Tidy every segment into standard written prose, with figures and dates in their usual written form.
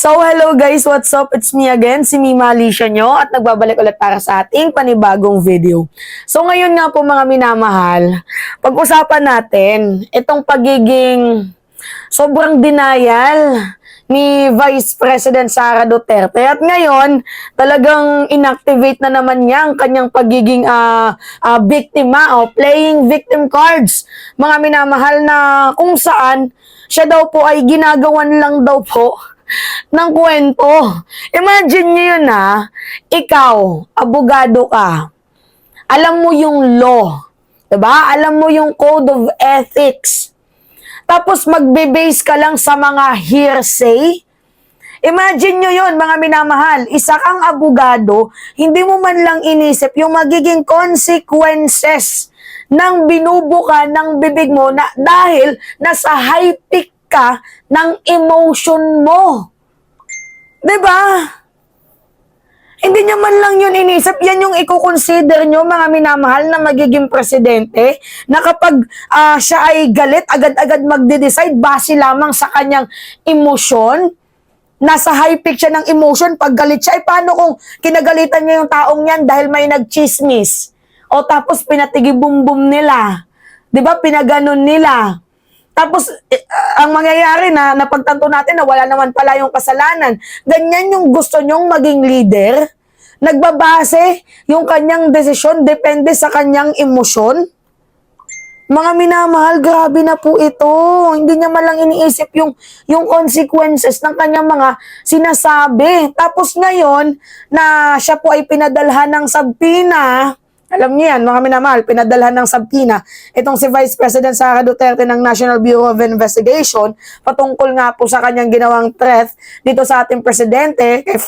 So, hello guys, what's up? It's me again, si Mima Alicia nyo, at nagbabalik ulit para sa ating panibagong video. So, ngayon nga po mga minamahal, pag-usapan natin itong pagiging sobrang denial ni Vice President Sara Duterte. At ngayon, talagang inactivate na naman niya ang kanyang pagiging biktima o playing victim cards. Mga minamahal na kung saan siya daw po ay ginagawan lang daw po ng kwento. Imagine nyo yun ikaw, abogado ka, alam mo yung law, diba? Alam mo yung code of ethics, tapos magbe-base ka lang sa mga hearsay. Imagine nyo yun, mga minamahal, isa kang abogado, hindi mo man lang inisip yung magiging consequences ng binubuka ng bibig mo na dahil nasa high peak ka ng emotion mo. Diba? Hindi nyo man lang yun inisip. Yan yung i-consider nyo, mga minamahal, na magiging presidente, na kapag siya ay galit, agad-agad magde-decide base lamang sa kanyang emosyon. Nasa high peak siya ng emotion. Pag galit siya, ay paano kung kinagalitan niya yung taong yan dahil may nagchismis? O tapos pinatigi-bum-bum nila. Diba? Pinaganon nila. Tapos, ang mangyayari na napagtanto natin na wala naman pala yung kasalanan. Ganyan yung gusto nyong maging leader. Nagbabase yung kanyang desisyon depende sa kanyang emosyon. Mga minamahal, grabe na po ito. Hindi niya malang iniisip yung consequences ng kanyang mga sinasabi. Tapos ngayon, na siya po ay pinadalhan ng sabina. Alam niyo yan, mga minamahal, pinadalhan ng sabina itong si Vice President Sara Duterte ng National Bureau of Investigation patungkol nga po sa kanyang ginawang threat dito sa ating presidente, kay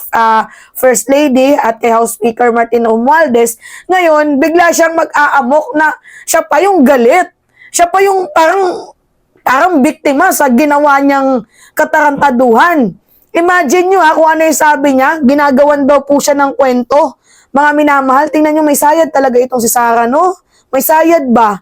First Lady at kay House Speaker Martin Romualdez. Ngayon, bigla siyang mag-aamok na siya pa yung galit. Siya pa yung parang biktima sa ginawa niyang katarantaduhan. Imagine nyo kung ano yung sabi niya, ginagawan daw po siya ng kwento. Mga minamahal, tingnan nyo, may sayad talaga itong si Sara, no? May sayad ba?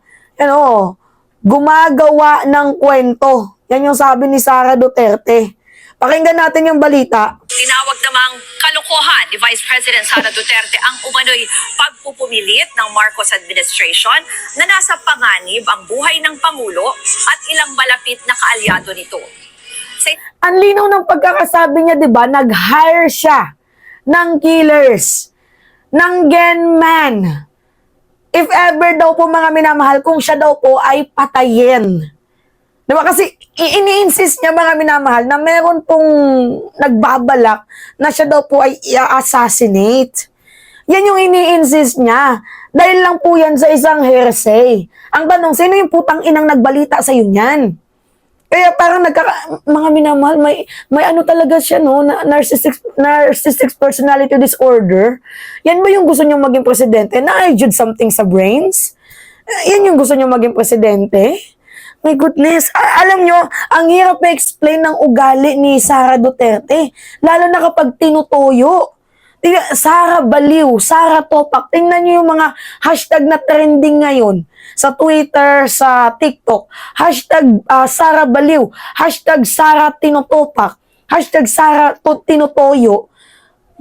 Gumagawa ng kwento. Yan yung sabi ni Sara Duterte. Pakinggan natin yung balita. Tinawag namang kalokohan ni Vice President Sara Duterte ang umano'y pagpupumilit ng Marcos administration na nasa panganib ang buhay ng Pangulo at ilang malapit na kaalyado nito. Ang linaw ng pagkakasabi niya, di ba? Nag-hire siya ng killers, ng gunman. If ever daw po, mga minamahal, kung siya daw po ay patayin. Diba? Kasi ini-insist niya, mga minamahal, na meron pong nagbabalak na siya daw po ay i-assassinate. Yan yung ini-insist niya. Dahil lang po yan sa isang hearsay. Ang tanong, sino yung putang inang nagbalita sa iyo niyan? Kaya parang mga minamahal, may ano talaga siya, no? Narcissistic personality disorder. Yan ba yung gusto niyo maging presidente? Na-adjud something sa brains? Yan yung gusto niyo maging presidente? My goodness. Alam nyo, ang hirap na-explain ng ugali ni Sara Duterte. Lalo na kapag tinutoyo. Sara Baliw, Sara Topak. Tingnan nyo yung mga hashtag na trending ngayon sa Twitter, sa TikTok. Hashtag Sara Baliw, hashtag Sara Tinotopak, hashtag Sara Tinutoyo.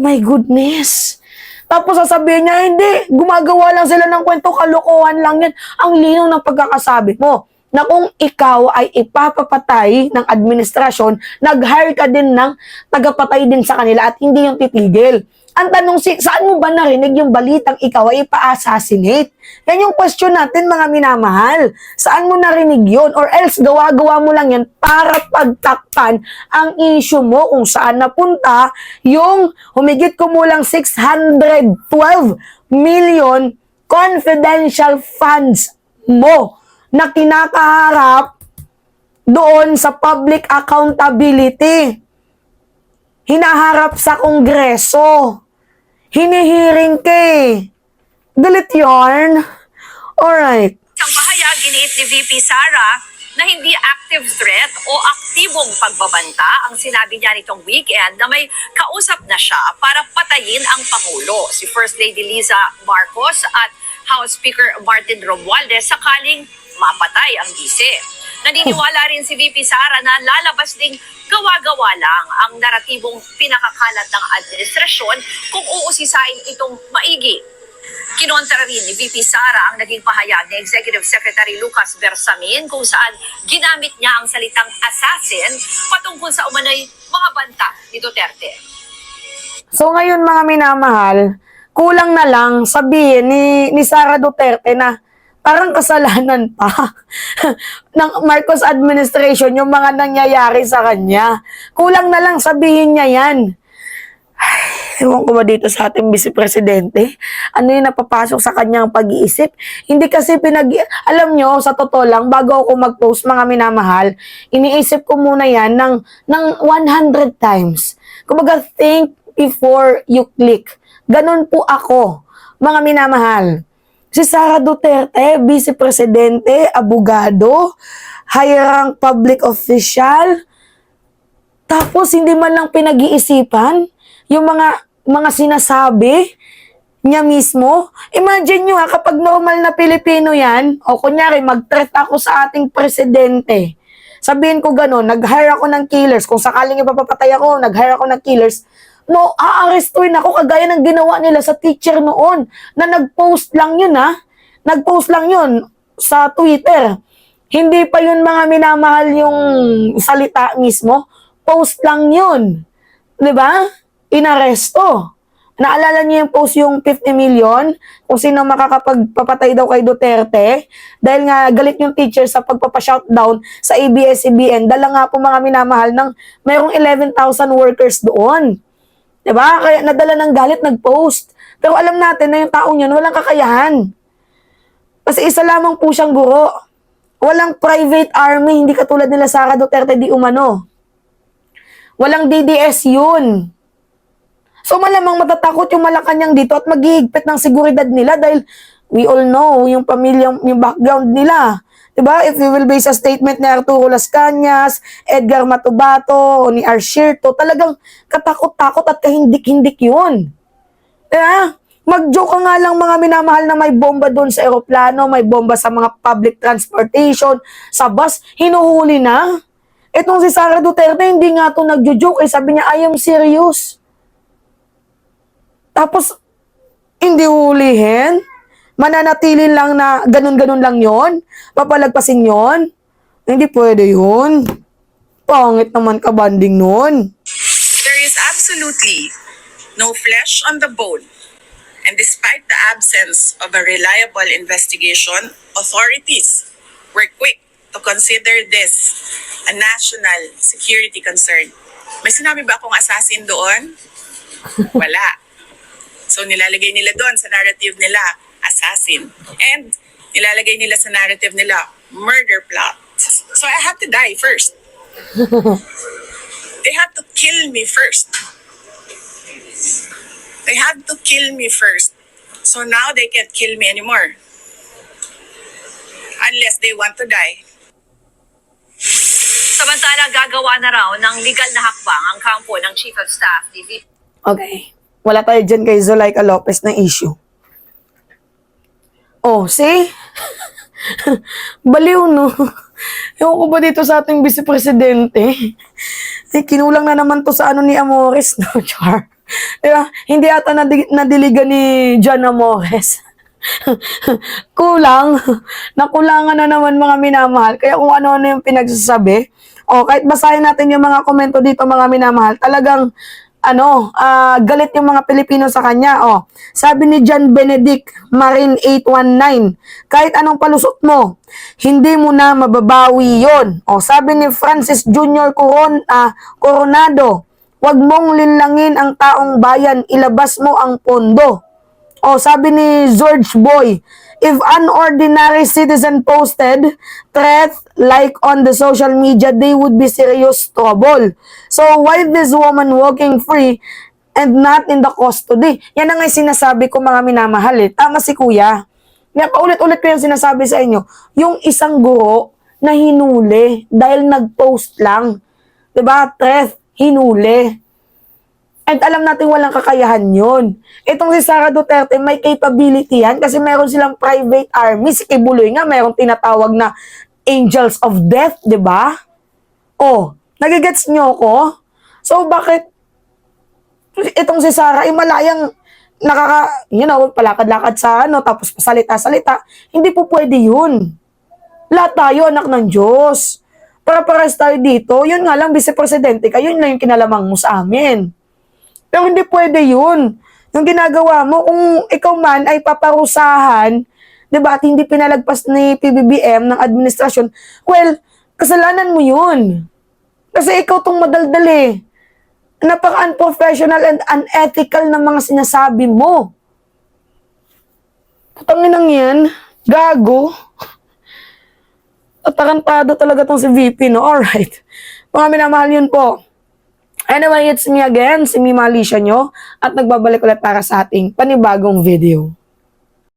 My goodness. Tapos sasabihin niya, hindi, gumagawa lang sila ng kwento, kalokohan lang yan. Ang linaw ng pagkakasabi mo na kung ikaw ay ipapapatay ng administrasyon, nag-hire ka din ng tagapatay din sa kanila at hindi yung titigil. Ang tanong, saan mo ba narinig yung balitang ikaw ay ipa-assassinate? Yan yung question natin, mga minamahal. Saan mo narinig yun? Or else, gawa-gawa mo lang yan para pagtakpan ang issue mo kung saan napunta yung humigit kumulang 612 million confidential funds mo na kinakaharap doon sa public accountability. Hinaharap sa Kongreso. Hinihiring kay. Galit yarn. Alright. Isang pahayag, giniit ni VP Sara na hindi active threat o aktibong pagbabanta ang sinabi niya nitong weekend na may kausap na siya para patayin ang Pangulo, si First Lady Liza Marcos at House Speaker Martin Romualdez sakaling mapatay ang bise. Naniniwala rin si VP Sara na lalabas ding gawa-gawa lang ang naratibong pinakakalat ng administrasyon kung uusisain itong maigi. Kinontra rin ni VP Sara ang naging pahayag ni Executive Secretary Lucas Bersamin kung saan ginamit niya ang salitang assassin patungkol sa umano'y mga banta ni Duterte. So ngayon mga minamahal, kulang na lang sabihin ni Sara Duterte na parang kasalanan pa ng Marcos administration yung mga nangyayari sa kanya. Kulang na lang sabihin niya yan. Ewan ko ba dito sa ating Vice Presidente? Ano yung napapasok sa kanyang pag-iisip? Hindi kasi alam nyo, sa totoo lang, bago ako mag-post mga minamahal, iniisip ko muna yan ng 100 times. Kumbaga, think before you click. Ganon po ako, mga minamahal. Si Sara Duterte, Vice Presidente, abogado, high-rank public official, tapos hindi man lang pinag-iisipan yung mga sinasabi niya mismo. Imagine nyo kapag normal na Pilipino yan, o kunyari mag-threat ako sa ating presidente, sabihin ko gano'n, nag-hire ako ng killers, kung sakaling ipapapatay ako, nag-hire ako ng killers, no, aarestuin ako kagaya ng ginawa nila sa teacher noon, na nag-post lang yun nag-post lang yun sa Twitter. Hindi pa yun mga minamahal yung salita mismo, post lang yun. 'Di ba? Inaresto. Naalala niyo yung post yung 50 million kung sino makakapagpapatay daw kay Duterte dahil nga galit yung teacher sa pagpapa-shoutdown sa ABS-CBN. Dala nga po mga minamahal ng mayroong 11,000 workers doon. 'Di ba? Kaya nadala ng galit, nag-post. Pero alam natin na yung taong yun walang kakayahan. Kasi isa lamang po siyang guro. Walang private army, hindi katulad nila Sara Duterte di umano. Walang DDS yun. So malamang matatakot yung Malacanang dito at maghihigpit ng seguridad nila dahil we all know yung pamilya, yung background nila. Diba? If you will base sa statement ni Arturo Las Cañas, Edgar Matubato, o ni Arshirto, talagang katakot-takot at kahindik-hindik yun. Diba? Mag-joke ka nga lang mga minamahal na may bomba doon sa eroplano, may bomba sa mga public transportation, sa bus, hinuhuli na. Etong si Sara Duterte, hindi nga ito nagjo-joke. Sabi niya, I am serious. Tapos, hindi hulihin. Mananatilin lang na ganun-ganun lang yon, papalagpasin yon. Hindi pwede yun. Pangit naman kabanding nun. There is absolutely no flesh on the bone. And despite the absence of a reliable investigation, authorities were quick to consider this a national security concern. May sinabi ba akong assassin doon? Wala. So nilalagay nila doon sa narrative nila, assassin. And nilalagay nila sa narrative nila, murder plot. So I have to die first. They have to kill me first. They have to kill me first. So now they can't kill me anymore. Unless they want to die. Samantala, gagawa na raw ng legal na hakbang ang kampo ng Chief of Staff ni VP Okay. Wala tayo dyan kay Zulaika Lopez na issue. Oh, see? Baliw, no? Ewan ko ba dito sa ating Vice Presidente? Kinulang na naman to sa ano ni Amores, no? Char. Diba? Hindi ata nadiligan ni John Amores. Kulang. Nakulangan na naman mga minamahal. Kaya kung ano-ano yung pinagsasabi, kahit basahin natin yung mga komento dito mga minamahal, talagang galit yung mga Pilipino sa kanya. Sabi ni John Benedict Marine 819, kahit anong palusot mo, hindi mo na mababawi yon. Sabi ni Francis Jr. Coronado, wag mong linlangin ang taong bayan, ilabas mo ang pondo. Sabi ni George Boy, if an ordinary citizen posted threat like on the social media, they would be serious trouble. So why this woman walking free and not in the custody? Yan ang sinasabi ko mga minamahal. Tama si kuya. Yan, paulit-ulit ko yung sinasabi sa inyo. Yung isang guro na hinuli dahil nag-post lang. Diba? Threat, hinuli. And alam natin walang kakayahan yun. Itong si Sara Duterte, may capability yan kasi meron silang private army. Si Kibuloy nga, meron tinatawag na Angels of Death, di ba? Nagigets nyo ko? So, bakit itong si Sarah ay malayang palakad-lakad sa tapos pasalita-salita? Hindi po pwede yun. Lahat tayo, anak ng Diyos. Para-paras tayo dito. Yun nga lang, vice-presidente ka, yun lang yung kinalamang mo sa amin. Pero hindi pwede yun. Yung ginagawa mo, kung ikaw man ay paparusahan, diba, at hindi pinalagpas ni PBBM ng administrasyon, well, kasalanan mo yun. Kasi ikaw tong madaldal eh. Napaka-unprofessional and unethical na mga sinasabi mo. Putanginang yan, gago. Atarantado talaga tong si VP, no? Alright. Mga minamahal yun po. Anyway, it's me again, si Mima Alicia nyo, at nagbabalik ulit para sa ating panibagong video.